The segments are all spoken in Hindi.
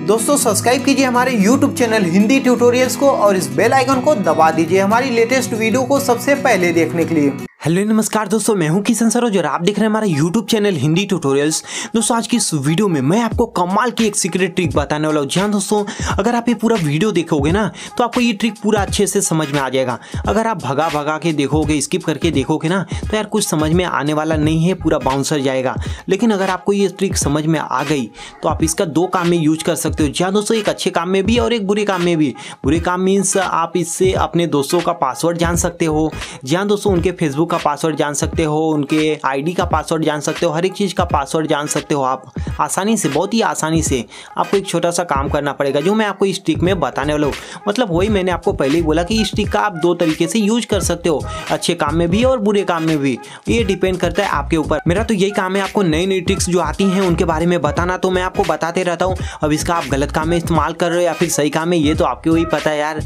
दोस्तों सब्सक्राइब कीजिए हमारे YouTube चैनल हिंदी ट्यूटोरियल्स को और इस बेल आइकन को दबा दीजिए हमारी लेटेस्ट वीडियो को सबसे पहले देखने के लिए। हेलो नमस्कार दोस्तों, मैं हूं किशन सरोज और आप देख रहे हैं हमारा YouTube चैनल हिंदी ट्यूटोरियल्स। दोस्तों आज की इस वीडियो में मैं आपको कमाल की एक सीक्रेट ट्रिक बताने वाला हूं। जी हां दोस्तों, अगर आप ये पूरा वीडियो देखोगे ना तो आपको ये ट्रिक पूरा अच्छे से समझ में आ जाएगा। अगर आप भगा भगा के देखोगे, स्किप करके देखोगे ना तो यार कुछ समझ में आने वाला नहीं है, पूरा बाउंसर जाएगा। लेकिन अगर आपको ये ट्रिक समझ में आ गई तो आप इसका दो काम में यूज कर सकते हो। जी हां दोस्तों, एक अच्छे काम में भी और एक बुरे काम में भी। बुरे काम मीन्स आप इससे अपने दोस्तों का पासवर्ड जान सकते हो। जी हां दोस्तों, उनके फेसबुक का पासवर्ड जान सकते हो, उनके आईडी का पासवर्ड जान सकते हो, हर एक चीज़ का पासवर्ड जान सकते हो आप आसानी से, बहुत ही आसानी से। आपको एक छोटा सा काम करना पड़ेगा जो मैं आपको इस ट्रिक में बताने वाला हूँ। मतलब वही मैंने आपको पहले ही बोला कि इस ट्रिक का आप दो तरीके से यूज कर सकते हो, अच्छे काम में भी और बुरे काम में भी। ये डिपेंड करता है आपके ऊपर। मेरा तो यही काम है आपको नई नई ट्रिक्स जो आती हैं उनके बारे में बताना, तो मैं आपको बताते रहता हूँ। अब इसका आप गलत काम में इस्तेमाल कर रहे हो या फिर सही काम में, ये तो आपको ही पता है यार।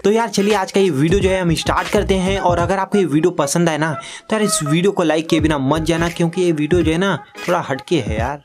तो यार चलिए आज का ये वीडियो जो है हम स्टार्ट करते हैं। और अगर आपको ये वीडियो पसंद आए ना तो यार इस वीडियो को लाइक किए बिना मत जाना, क्योंकि ये वीडियो जो है ना थोड़ा हटके है यार।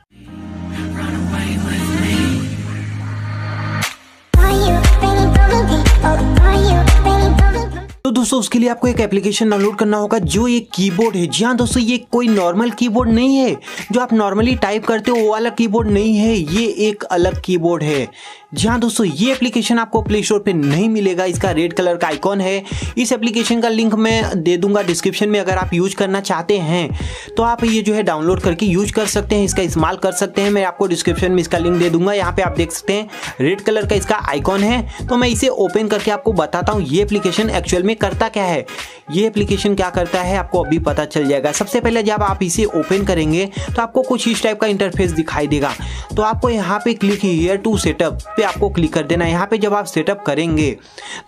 तो दोस्तों उसके लिए आपको एक एप्लीकेशन डाउनलोड करना होगा जो ये कीबोर्ड है। जी हाँ दोस्तों, ये कोई नॉर्मल कीबोर्ड नहीं है जो आप नॉर्मली टाइप करते हो, वो वाला कीबोर्ड नहीं है, ये एक अलग कीबोर्ड है। जी हाँ दोस्तों, ये एप्लीकेशन आपको प्ले स्टोर पे नहीं मिलेगा। इसका रेड कलर का आइकॉन है। इस एप्लीकेशन का लिंक मैं दे दूंगा डिस्क्रिप्शन में। अगर आप यूज करना चाहते हैं तो आप ये जो है डाउनलोड करके यूज कर सकते हैं, इसका इस्तेमाल कर सकते हैं। मैं आपको डिस्क्रिप्शन में इसका लिंक दे दूंगा। यहाँ पे आप देख सकते हैं रेड कलर का इसका आइकॉन है। तो मैं इसे ओपन करके आपको बताता हूँ ये एप्लीकेशन एक्चुअल में करता क्या है। ये एप्लीकेशन क्या करता है आपको अभी पता चल जाएगा। सबसे पहले जब आप इसे ओपन करेंगे तो आपको कुछ इस टाइप का इंटरफेस दिखाई देगा। तो आपको यहाँ पे क्लिक हियर टू सेटअप पे आपको क्लिक कर देना है। यहाँ पे जब आप सेटअप करेंगे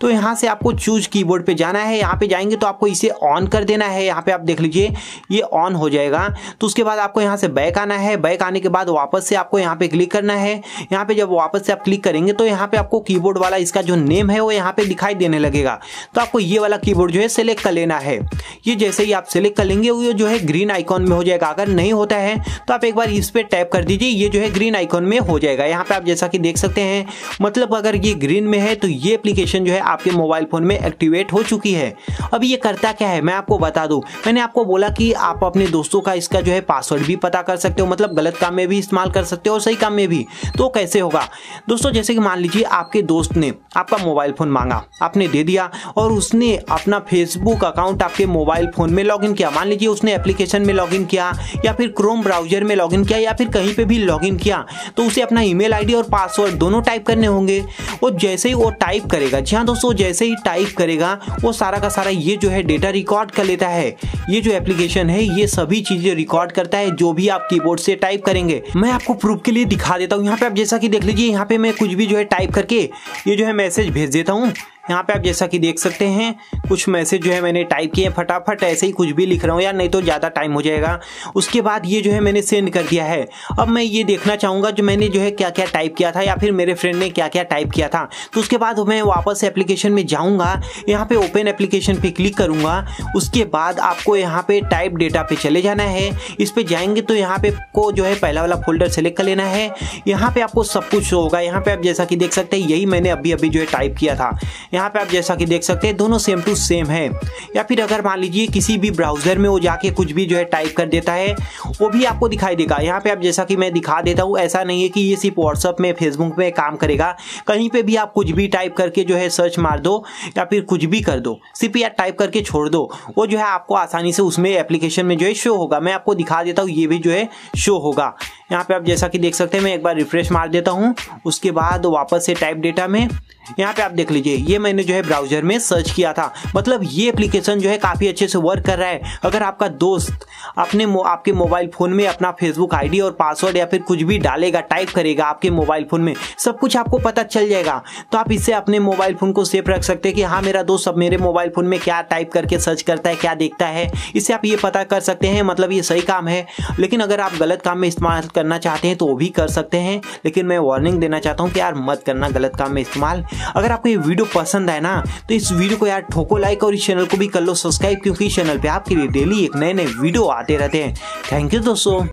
तो यहाँ से आपको चूज कीबोर्ड पे जाना है। यहाँ पे जाएंगे तो आपको इसे ऑन कर देना है। यहाँ पे आप देख लीजिए ये ऑन हो जाएगा। तो उसके बाद आपको यहाँ से बैक आना है। बैक आने के बाद वापस से आपको यहाँ पे क्लिक करना है। यहाँ पे जब वापस से आप क्लिक करेंगे तो यहाँ पे आपको कीबोर्ड वाला इसका जो नेम है वो यहाँ पे दिखाई देने लगेगा। तो आपको ये वाला कीबोर्ड जो है सिलेक्ट कर लेना है। ये जैसे ही आप सिलेक्ट कर लेंगे वो जो है ग्रीन आइकॉन में हो जाएगा। अगर नहीं होता है तो आप एक बार इस पे टैप कर दीजिए, ये जो है ग्रीन आइकॉन में हो जाएगा। यहाँ पे आप जैसा कि देख सकते हैं, मतलब अगर ये ग्रीन में है तो ये एप्लीकेशन जो है आपके मोबाइल फोन में एक्टिवेट हो चुकी है। अब ये करता क्या है मैं आपको बता दूं। मैंने आपको बोला कि आप अपने दोस्तों का इसका जो है पासवर्ड भी पता कर सकते हो, मतलब गलत काम में भी इस्तेमाल कर सकते हो और सही काम में भी। तो कैसे होगा दोस्तों, जैसे कि मान लीजिए आपके दोस्त ने आपका मोबाइल फोन मांगा, आपने दे दिया और उसने अपना फेसबुक अकाउंट आपके मोबाइल फोन में लॉगिन किया। मान लीजिए उसने एप्लीकेशन में लॉगिन किया या फिर क्रोम ब्राउजर में लॉगिन किया या फिर कहीं पे भी लॉगिन किया, तो उसे अपना ईमेल आईडी और पासवर्ड दोनों टाइप करने होंगे। और जैसे ही वो टाइप करेगा, जी हाँ दोस्तों, जैसे ही टाइप करेगा वो सारा का सारा ये जो है डेटा रिकॉर्ड कर लेता है। ये जो एप्लीकेशन है ये सभी चीजें रिकॉर्ड करता है जो भी आप कीबोर्ड से टाइप करेंगे। मैं आपको प्रूफ के लिए दिखा देता हूँ। यहाँ पे आप जैसा कि देख लीजिए, यहाँ पे मैं कुछ भी जो है टाइप करके ये जो है मैसेज भेज देता हूँ। यहाँ पे आप जैसा कि देख सकते हैं कुछ मैसेज जो है मैंने टाइप किए, फटाफट ऐसे ही कुछ भी लिख रहा हूँ यार, नहीं तो ज़्यादा टाइम हो जाएगा। उसके बाद ये जो है मैंने सेंड कर दिया है। अब मैं ये देखना चाहूँगा जो मैंने जो है क्या क्या टाइप किया था या फिर मेरे फ्रेंड ने क्या क्या टाइप किया था। तो उसके बाद मैं वापस एप्लीकेशन में जाऊँगा, यहाँ पे ओपन एप्लीकेशन पे क्लिक करूँगा। उसके बाद आपको यहाँ पे टाइप डेटा पे चले जाना है। इस पे जाएंगे तो यहाँ पे को जो है पहला वाला फोल्डर सेलेक्ट कर लेना है। यहाँ पे आपको सब कुछ होगा। यहाँ पे आप जैसा कि देख सकते हैं यही मैंने अभी अभी जो है टाइप किया था। यहाँ पे आप जैसा कि देख सकते हैं दोनों सेम टू सेम है। या फिर अगर मान लीजिए किसी भी ब्राउजर में वो जाके कुछ भी जो है टाइप कर देता है वो भी आपको दिखाई देगा। यहाँ पे आप जैसा कि मैं दिखा देता हूँ, ऐसा नहीं है कि ये सिर्फ व्हाट्सएप में फेसबुक में काम करेगा। कहीं पे भी आप कुछ भी टाइप करके जो है सर्च मार दो या फिर कुछ भी कर दो, सिर्फ यार टाइप करके छोड़ दो, वो जो है आपको आसानी से उसमें एप्लीकेशन में जो है शो होगा। मैं आपको दिखा देता हूँ, ये भी जो है शो होगा। यहाँ पे आप जैसा कि देख सकते हैं मैं एक बार रिफ्रेश मार देता हूँ। उसके बाद वापस से टाइप डेटा में यहाँ पे आप देख लीजिए ये मैंने जो है ब्राउजर में सर्च किया था। मतलब ये एप्लीकेशन जो है काफ़ी अच्छे से वर्क कर रहा है। अगर आपका दोस्त आपके मोबाइल फ़ोन में अपना फेसबुक आईडी और पासवर्ड या फिर कुछ भी डालेगा, टाइप करेगा आपके मोबाइल फ़ोन में, सब कुछ आपको पता चल जाएगा। तो आप इससे अपने मोबाइल फ़ोन को सेफ रख सकते हैं कि हाँ मेरा दोस्त सब मेरे मोबाइल फ़ोन में क्या टाइप करके सर्च करता है, क्या देखता है, इससे आप ये पता कर सकते हैं। मतलब ये सही काम है। लेकिन अगर आप गलत काम में इस्तेमाल करना चाहते हैं तो वो भी कर सकते हैं। लेकिन मैं वार्निंग देना चाहता हूँ कि यार मत करना गलत काम में इस्तेमाल। अगर आपको ये वीडियो पसंद आए ना तो इस वीडियो को यार ठोको लाइक और इस चैनल को भी कर लो सब्सक्राइब, क्योंकि इस चैनल पे आपके लिए डेली एक नए नए वीडियो आते रहते हैं। थैंक यू दोस्तों।